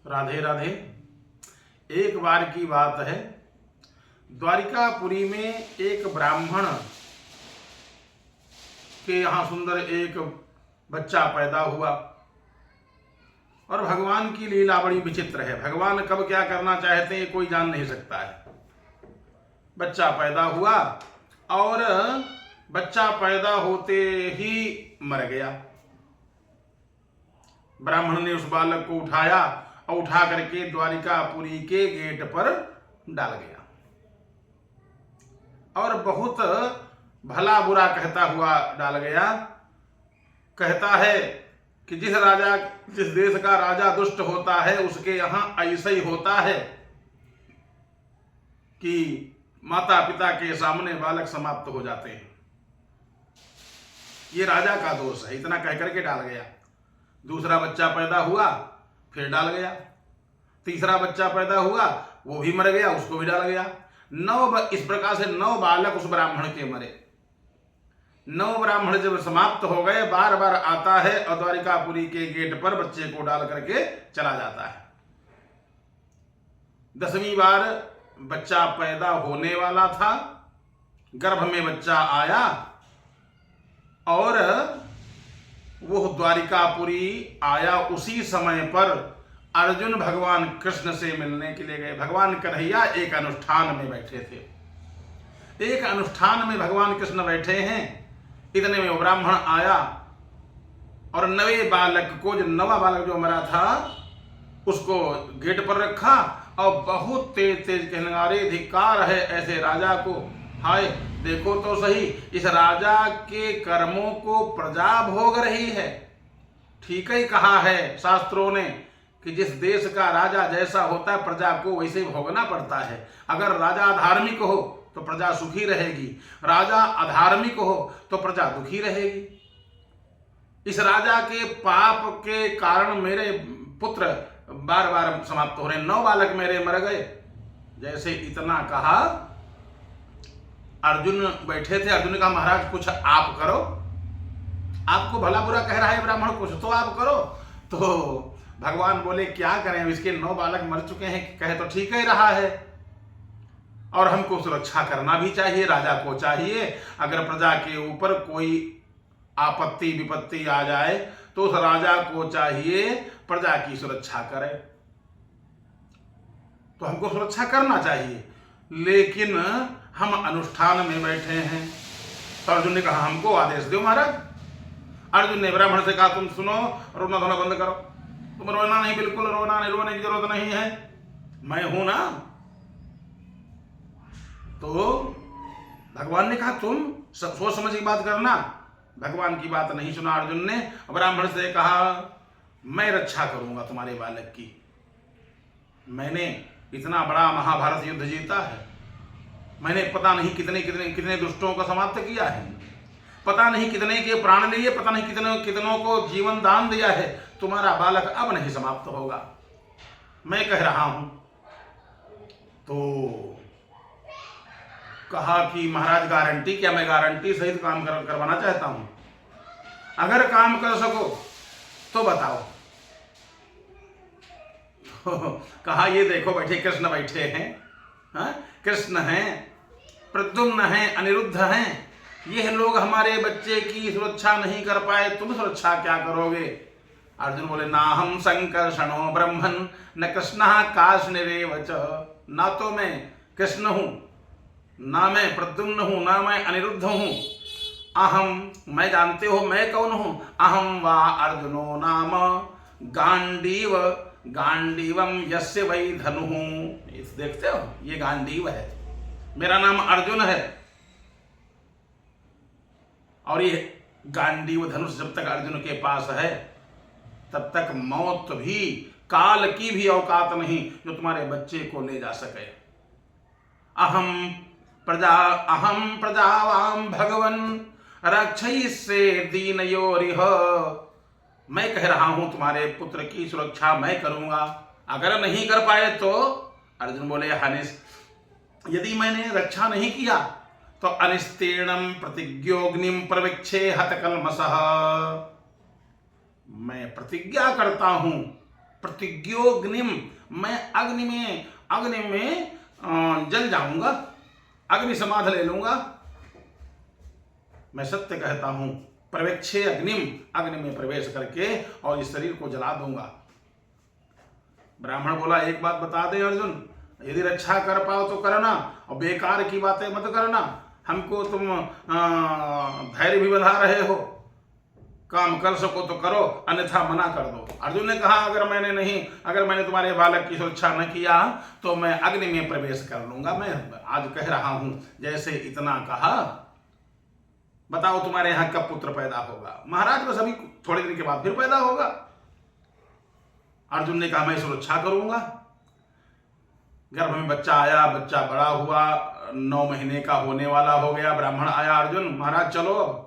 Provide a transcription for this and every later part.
राधे राधे। एक बार की बात है, द्वारिकापुरी में एक ब्राह्मण के यहाँ सुंदर एक बच्चा पैदा हुआ। और भगवान की लीला बड़ी विचित्र है। भगवान कब क्या करना चाहते हैं कोई जान नहीं सकता है। बच्चा पैदा हुआ और बच्चा पैदा होते ही मर गया। ब्राह्मण ने उस बालक को उठाया और उठा करके द्वारिकापुरी के गेट पर डाल गया और बहुत भला बुरा कहता हुआ डाल गया। कहता है कि जिस देश का राजा दुष्ट होता है उसके यहाँ ऐसा ही होता है कि माता पिता के सामने बालक समाप्त हो जाते हैं। ये राजा का दोष है। इतना कह करके डाल गया। दूसरा बच्चा पैदा हुआ, फिर डाल गया। तीसरा बच्चा पैदा हुआ, वो भी मर गया, उसको भी डाल गया। इस प्रकार से 9 बालक उस ब्राह्मण के मरे। 9 ब्राह्मण जब समाप्त हो गए, बार बार आता है और द्वारिकापुरी के गेट पर बच्चे को डाल करके चला जाता है। 10वीं बार बच्चा पैदा होने वाला था, गर्भ में बच्चा आया और वो द्वारिकापुरी आया। उसी समय पर अर्जुन भगवान कृष्ण से मिलने के लिए गए। भगवान कन्हैया एक अनुष्ठान में बैठे थे। एक अनुष्ठान में भगवान कृष्ण बैठे हैं। इतने में वो ब्राह्मण आया और 9वें बालक को, जो 9वां बालक जो मरा था, उसको गेट पर रखा और बहुत तेज तेज कहने लगा, धिक्कार है ऐसे राजा को। हाय देखो तो सही, इस राजा के कर्मों को प्रजा भोग रही है। ठीक ही कहा है शास्त्रों ने कि जिस देश का राजा जैसा होता है प्रजा को वैसे भोगना पड़ता है। अगर राजा धार्मिक हो तो प्रजा सुखी रहेगी, राजा अधार्मिक हो तो प्रजा दुखी रहेगी। इस राजा के पाप के कारण मेरे पुत्र बार बार समाप्त हो रहे हैं। 9 बालक मेरे मर गए। जैसे इतना कहा, अर्जुन बैठे थे। अर्जुन ने कहा, महाराज कुछ आप करो, आपको भला बुरा कह रहा है ब्राह्मण, कुछ तो आप करो। तो भगवान बोले क्या करें, इसके 9 बालक मर चुके हैं, कहे तो ठीक ही रहा है और हमको सुरक्षा करना भी चाहिए। राजा को चाहिए अगर प्रजा के ऊपर कोई आपत्ति विपत्ति आ जाए तो उस राजा को चाहिए प्रजा की सुरक्षा करे। तो हमको सुरक्षा करना चाहिए, लेकिन हम अनुष्ठान में बैठे हैं। तो अर्जुन ने कहा, हमको आदेश दो महाराज। अर्जुन ने ब्राह्मण से कहा, तुम सुनो, रोना धोना बंद करो। तुम रोना नहीं, बिल्कुल रोना नहीं, रोने की जरूरत नहीं है, मैं हूं ना। तो भगवान ने कहा, तुम सोच समझ की बात करना। भगवान की बात नहीं सुना अर्जुन ने। ब्राह्मण से कहा, मैं रक्षा करूंगा तुम्हारे बालक की। मैंने इतना बड़ा महाभारत युद्ध जीता है, मैंने पता नहीं कितने कितने कितने दुष्टों को समाप्त किया है, पता नहीं कितने के प्राण लिए, पता नहीं कितनों को जीवन दान दिया है। तुम्हारा बालक अब नहीं समाप्त होगा, मैं कह रहा हूं। तो कहा कि महाराज गारंटी? क्या? मैं गारंटी सहित काम करवाना चाहता हूं। अगर काम कर सको तो बताओ। तो कहा, ये देखो बैठे कृष्ण बैठे हैं। हाँ? कृष्ण हैं, प्रद्युम्न हैं, अनिरुद्ध हैं। ये लोग हमारे बच्चे की सुरक्षा नहीं कर पाए, तुम सुरक्षा क्या करोगे? अर्जुन बोले, ना हम संकर्षणो ब्रह्मन न कृष्ण काशनिरेव च। ना तो मैं कृष्ण हूं, ना मैं प्रद्युम्न हूं, ना मैं अनिरुद्ध हूं। अहम, मैं जानते हो मैं कौन हूं? अहम वा अर्जुनो नाम गांडीव गांडीवम यस्य वै धनु। देखते हो, ये गांडीव है, मेरा नाम अर्जुन है। और ये गांडीव धनुष जब तक अर्जुन के पास है तब तक मौत भी, काल की भी औकात नहीं जो तुम्हारे बच्चे को ले जा सके। अहम प्रजावाम भगवन रक्षयिष्ये दीनयोरिह। मैं कह रहा हूं तुम्हारे पुत्र की सुरक्षा मैं करूंगा। अगर नहीं कर पाए तो अर्जुन बोले, हनिस, यदि मैंने रक्षा नहीं किया तो अनिस्तीर्णम प्रतिज्ञोग्निम प्रविक्षे हतकल्मषः। मैं प्रतिज्ञा करता हूं प्रतिज्ञोग्निम, मैं अग्नि में जल जाऊंगा, अग्नि समाध ले लूंगा। मैं सत्य कहता हूं, प्रवेक्षे अग्निम, अग्नि में प्रवेश करके और इस शरीर को जला दूंगा। ब्राह्मण बोला, एक बात बता दे अर्जुन, यदि रक्षा कर पाओ तो करना, और बेकार की बातें मत करना। हमको तुम धैर्य भी बधा रहे हो, काम कर सको तो करो, अन्यथा मना कर दो। अर्जुन ने कहा, अगर मैंने तुम्हारे बालक की सुरक्षा न किया तो मैं अग्नि में प्रवेश कर लूंगा। मैं आज कह रहा हूं। जैसे इतना कहा, बताओ तुम्हारे यहां कब पुत्र पैदा होगा? महाराज बस अभी थोड़े दिन के बाद फिर पैदा होगा। अर्जुन ने कहा, मैं सुरक्षा करूंगा। गर्भ में बच्चा आया, बच्चा बड़ा हुआ, 9 महीने का होने वाला हो गया। ब्राह्मण आया, अर्जुन महाराज चलो।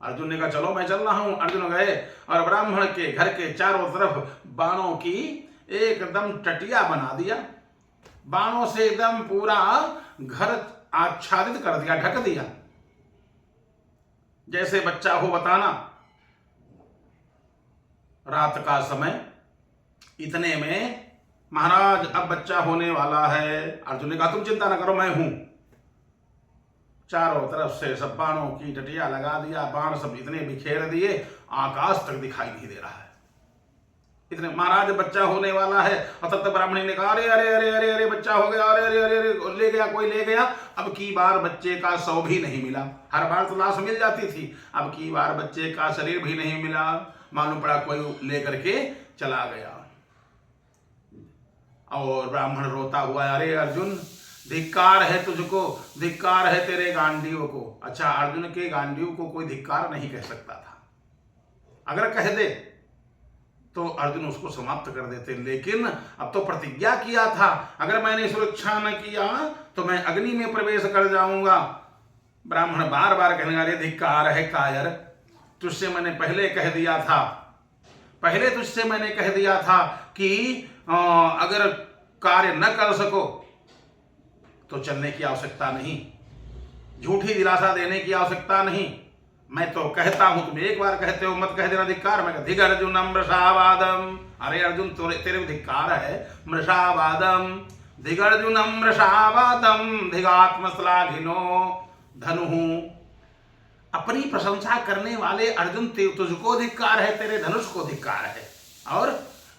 अर्जुन ने कहा, चलो मैं चल रहा हूं। अर्जुन गए और ब्राह्मण के घर के चारों तरफ बाणों की एकदम टटिया बना दिया। बाणों से एकदम पूरा घर आच्छादित कर दिया, ढक दिया। जैसे बच्चा हो बताना। रात का समय, इतने में महाराज अब बच्चा होने वाला है। अर्जुन ने कहा, तुम चिंता न करो, मैं हूं। चारों तरफ से सब बाणों की टटिया लगा दिया, बाण सब इतने बिखेर दिए, आकाश तक दिखाई नहीं दे रहा है। इतने महाराज बच्चा होने वाला है। और तब तक ब्राह्मणी ने कहा, अरे अरे अरे अरे अरे बच्चा हो गया, अरे अरे अरे अरे ले गया, कोई ले गया। अब की बार बच्चे का शव भी नहीं मिला। हर बार तो लाश मिल जाती थी, अब की बार बच्चे का शरीर भी नहीं मिला। मालूम पड़ा कोई लेकर के चला गया। और ब्राह्मण रोता हुआ, अरे अर्जुन धिक्कार है तुझको, धिक्कार है तेरे गांडीव को। अच्छा, अर्जुन के गांडीव को कोई धिक्कार नहीं कह सकता था। अगर कह दे तो अर्जुन उसको समाप्त कर देते, लेकिन अब तो प्रतिज्ञा किया था, अगर मैंने सुरक्षा न किया तो मैं अग्नि में प्रवेश कर जाऊंगा। ब्राह्मण बार बार कहने लगे, धिक्कार है कायर, तुझसे मैंने पहले कह दिया था कि अगर कार्य न कर सको तो चलने की आवश्यकता नहीं, झूठी दिलासा देने की आवश्यकता नहीं। मैं तो कहता हूं, तुम एक बार कहते हो, मत कह देना धिक्कार। मैं धिग अर्जुनम मृषावादम, अरे अर्जुन तेरे धिक्कार है। मृषावादम धिग अर्जुनम मृषावादम धिगात्म श्लाघिनो धनु। अपनी प्रशंसा करने वाले अर्जुन, तुझको धिक्कार है, तेरे धनुष को धिक्कार है। और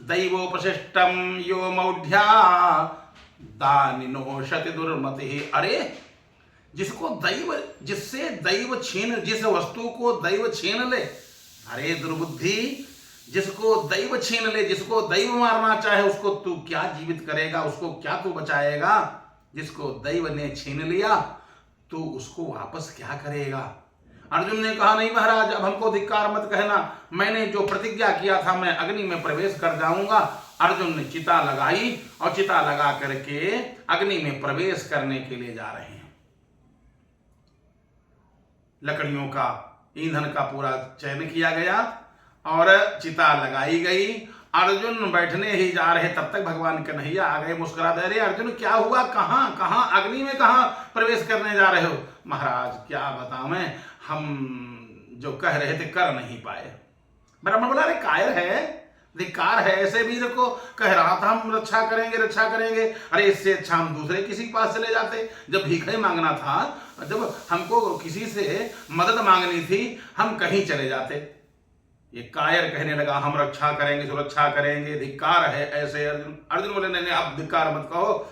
दैवोपशिष्टम यो मौढ़्या दानिनो शति दुर्मति। अरे जिसको दैव, जिससे दैव छीन, जिस वस्तु को दैव छीन ले, अरे दुर्बुद्धि, जिसको दैव छीन ले, जिसको दैव मारना चाहे, उसको तू क्या जीवित करेगा, उसको क्या तू बचाएगा? जिसको दैव ने छीन लिया तो उसको वापस क्या करेगा? अर्जुन ने कहा, नहीं महाराज, अब हमको धिक्कार मत कहना, मैंने जो प्रतिज्ञा किया था मैं अग्नि में प्रवेश कर जाऊंगा। अर्जुन ने चिता लगाई और चिता लगा करके अग्नि में प्रवेश करने के लिए जा रहे हैं। लकड़ियों का, ईंधन का पूरा चयन किया गया और चिता लगाई गई। अर्जुन बैठने ही जा रहे, तब तक भगवान कन्हैया आ गए। मुस्कुरा दे, अरे अर्जुन क्या हुआ, कहां अग्नि में कहां प्रवेश करने जा रहे हो? महाराज क्या बताऊं मैं, हम जो कह रहे थे कर नहीं पाए। ब्राह्मण बोला, अरे कायर है, धिक्कार है, ऐसे वीर को कह रहा था हम रक्षा करेंगे। अरे इससे अच्छा हम दूसरे किसी के पास चले जाते। जब भीख मांगना था, जब हमको किसी से मदद मांगनी थी, हम कहीं चले जाते। ये कायर कहने लगा, हम रक्षा करेंगे, सुरक्षा करेंगे, धिक्कार है ऐसे। अर्जुन बोले, नहीं अब धिक्कार मत कहो,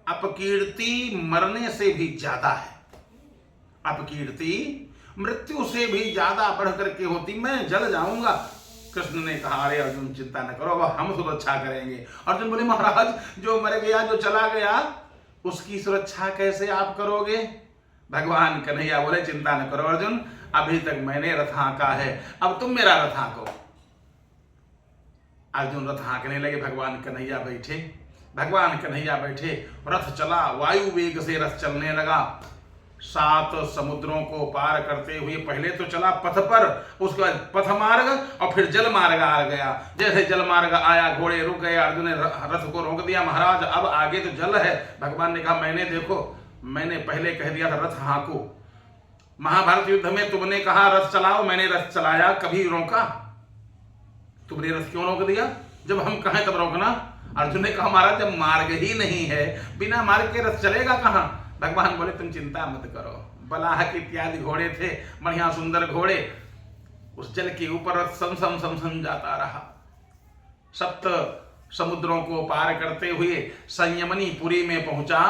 अपकीर्ति मरने से भी ज्यादा है, अपकीर्ति मृत्यु से भी ज्यादा बढ़ करके होती, मैं जल जाऊंगा। कृष्ण ने कहा, अरे अर्जुन चिंता न करो, अब हम सुरक्षा करेंगे। अर्जुन बोले, महाराज जो मर गया, जो चला गया, उसकी सुरक्षा कैसे आप करोगे? भगवान कन्हैया बोले, चिंता न करो अर्जुन, अभी तक मैंने रथ हाँका है, अब तुम मेरा रथ हाँको। अर्जुन रथ हाँकने लगे, भगवान कन्हैया बैठे, रथ चला, वायु वेग से रथ चलने लगा। 7 समुद्रों को पार करते हुए पहले तो चला पथ पर, उसके बाद पथ मार्ग और फिर जल मार्ग आ गया। जैसे जल मार्ग आया, घोड़े रुक गए, अर्जुन ने रथ को रोक दिया। महाराज अब आगे तो जल है। भगवान ने कहा, मैंने पहले कह दिया था रथ हाँको। महाभारत युद्ध में तुमने कहा रथ चलाओ, मैंने रथ चलाया, कभी रोका? तुमने रथ क्यों रोक दिया? जब हम कहें तब रोकना। अर्जुन ने कहा महाराज जब मार्ग ही नहीं है, बिना मार्ग के रथ चलेगा कहाँ? भगवान बोले तुम चिंता मत करो, बलाहक इत्यादि घोड़े थे, बढ़िया सुंदर घोड़े, उस जल के ऊपर रथ सम सम सम सम जाता रहा। सप्त समुद्रों को पार करते हुए संयमनीपुरी में पहुंचा।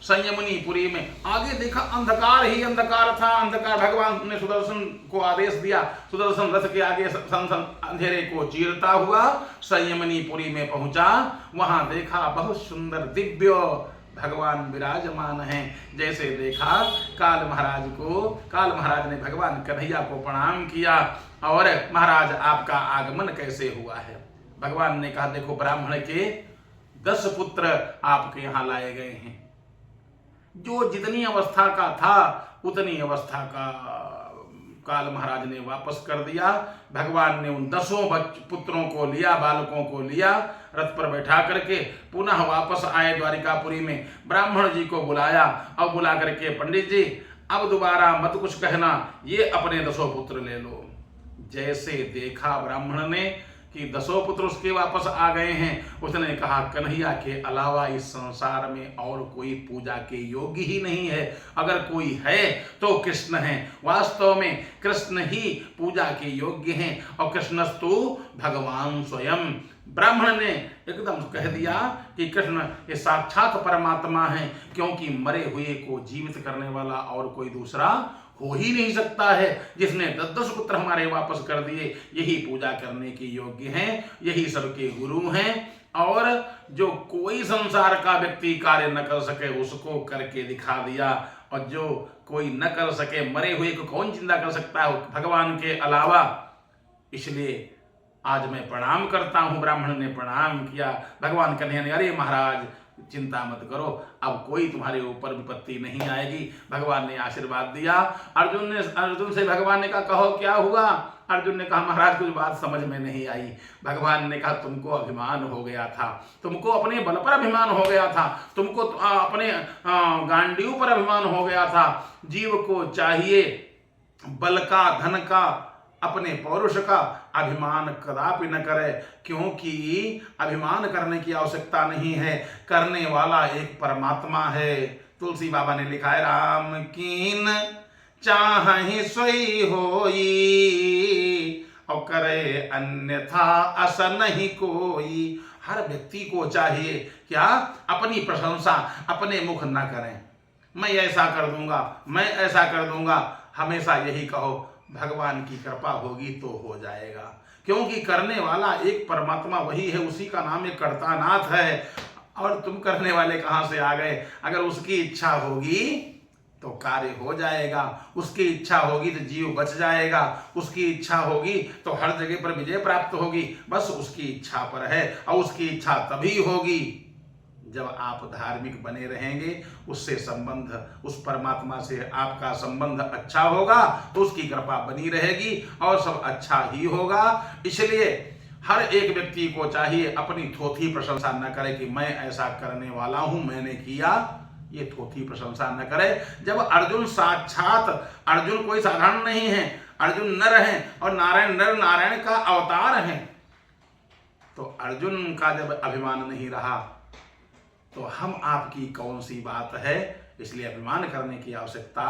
संयमनीपुरी में आगे देखा अंधकार ही अंधकार था, अंधकार। भगवान ने सुदर्शन को आदेश दिया, सुदर्शन रथ के आगे अंधेरे को चीरता हुआ संयमनीपुरी में पहुंचा। वहां देखा बहुत सुंदर दिव्य भगवान विराजमान हैं। जैसे देखा काल महाराज को, काल महाराज ने भगवान कन्हैया को प्रणाम किया और महाराज आपका आगमन कैसे हुआ है? भगवान ने कहा देखो ब्राह्मण के 10 पुत्र आपके यहां लाए गए हैं। जो जितनी अवस्था का था उतनी अवस्था का काल महाराज ने वापस कर दिया। भगवान ने उन 10 पुत्रों को लिया, बालकों को लिया, रथ पर बैठा करके पुनः वापस आए द्वारिकापुरी में। ब्राह्मण जी को बुलाया और बुला करके पंडित जी अब दोबारा मत कुछ कहना, ये अपने 10 पुत्र ले लो। जैसे देखा ब्राह्मण ने कि 10 पुत्र उसके वापस आ गए हैं, उसने कहा कन्हैया के अलावा इस संसार में और कोई पूजा के योग्य ही नहीं है। अगर कोई है तो कृष्ण है। वास्तव में कृष्ण ही पूजा के योग्य हैं और कृष्णस्तु भगवान स्वयं। ब्राह्मण ने एकदम कह दिया कि कृष्ण ये साक्षात परमात्मा है, क्योंकि मरे हुए को जीवित करने वाला और कोई दूसरा हो ही नहीं सकता है। जिसने 10 पुत्र हमारे वापस कर दिए, यही पूजा करने के योग्य हैं, यही सबके गुरु हैं। और जो कोई संसार का व्यक्ति कार्य न कर सके उसको करके दिखा दिया, और जो कोई न कर सके, मरे हुए को कौन जिंदा कर सकता है भगवान के अलावा? इसलिए आज मैं प्रणाम करता हूं। ब्राह्मण ने प्रणाम किया। भगवान कन्हैया ने अरे महाराज चिंता मत करो, अब कोई तुम्हारे ऊपर विपत्ति नहीं आएगी। भगवान ने आशीर्वाद दिया। अर्जुन से भगवान ने कहा कहो क्या हुआ? अर्जुन ने कहा महाराज कुछ बात समझ में नहीं आई। भगवान ने कहा तुमको अभिमान हो गया था, तुमको अपने बल पर अभिमान हो गया था, तुमको अपने गांडीव पर अभिमान हो गया था। जीव को चाहिए बल का, धन का, अपने पौरुष का अभिमान कदापि न करे, क्योंकि अभिमान करने की आवश्यकता नहीं है। करने वाला एक परमात्मा है। तुलसी बाबा ने लिखा है राम कीन चाहि सोई होई और करे अन्यथा अस नहीं कोई। हर व्यक्ति को चाहिए क्या? अपनी प्रशंसा अपने मुख न करें, मैं ऐसा कर दूंगा, मैं ऐसा कर दूंगा। हमेशा यही कहो भगवान की कृपा होगी तो हो जाएगा, क्योंकि करने वाला एक परमात्मा वही है, उसी का नाम एक कर्तानाथ है। और तुम करने वाले कहाँ से आ गए? अगर उसकी इच्छा होगी तो कार्य हो जाएगा, उसकी इच्छा होगी तो जीव बच जाएगा, उसकी इच्छा होगी तो हर जगह पर विजय प्राप्त होगी। बस उसकी इच्छा पर है, और उसकी इच्छा तभी होगी जब आप धार्मिक बने रहेंगे, उससे संबंध, उस परमात्मा से आपका संबंध अच्छा होगा तो उसकी कृपा बनी रहेगी और सब अच्छा ही होगा। इसलिए हर एक व्यक्ति को चाहिए अपनी थोथी प्रशंसा न करे कि मैं ऐसा करने वाला हूं, मैंने किया, ये थोथी प्रशंसा न करे। जब अर्जुन साक्षात, अर्जुन कोई साधारण नहीं है, अर्जुन नर हैं और नारायण नर नारायण का अवतार हैं, तो अर्जुन का जब अभिमान नहीं रहा तो हम आपकी कौन सी बात है? इसलिए अभिमान करने की आवश्यकता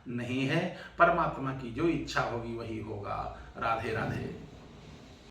नहीं है। परमात्मा की जो इच्छा होगी वही होगा। राधे राधे।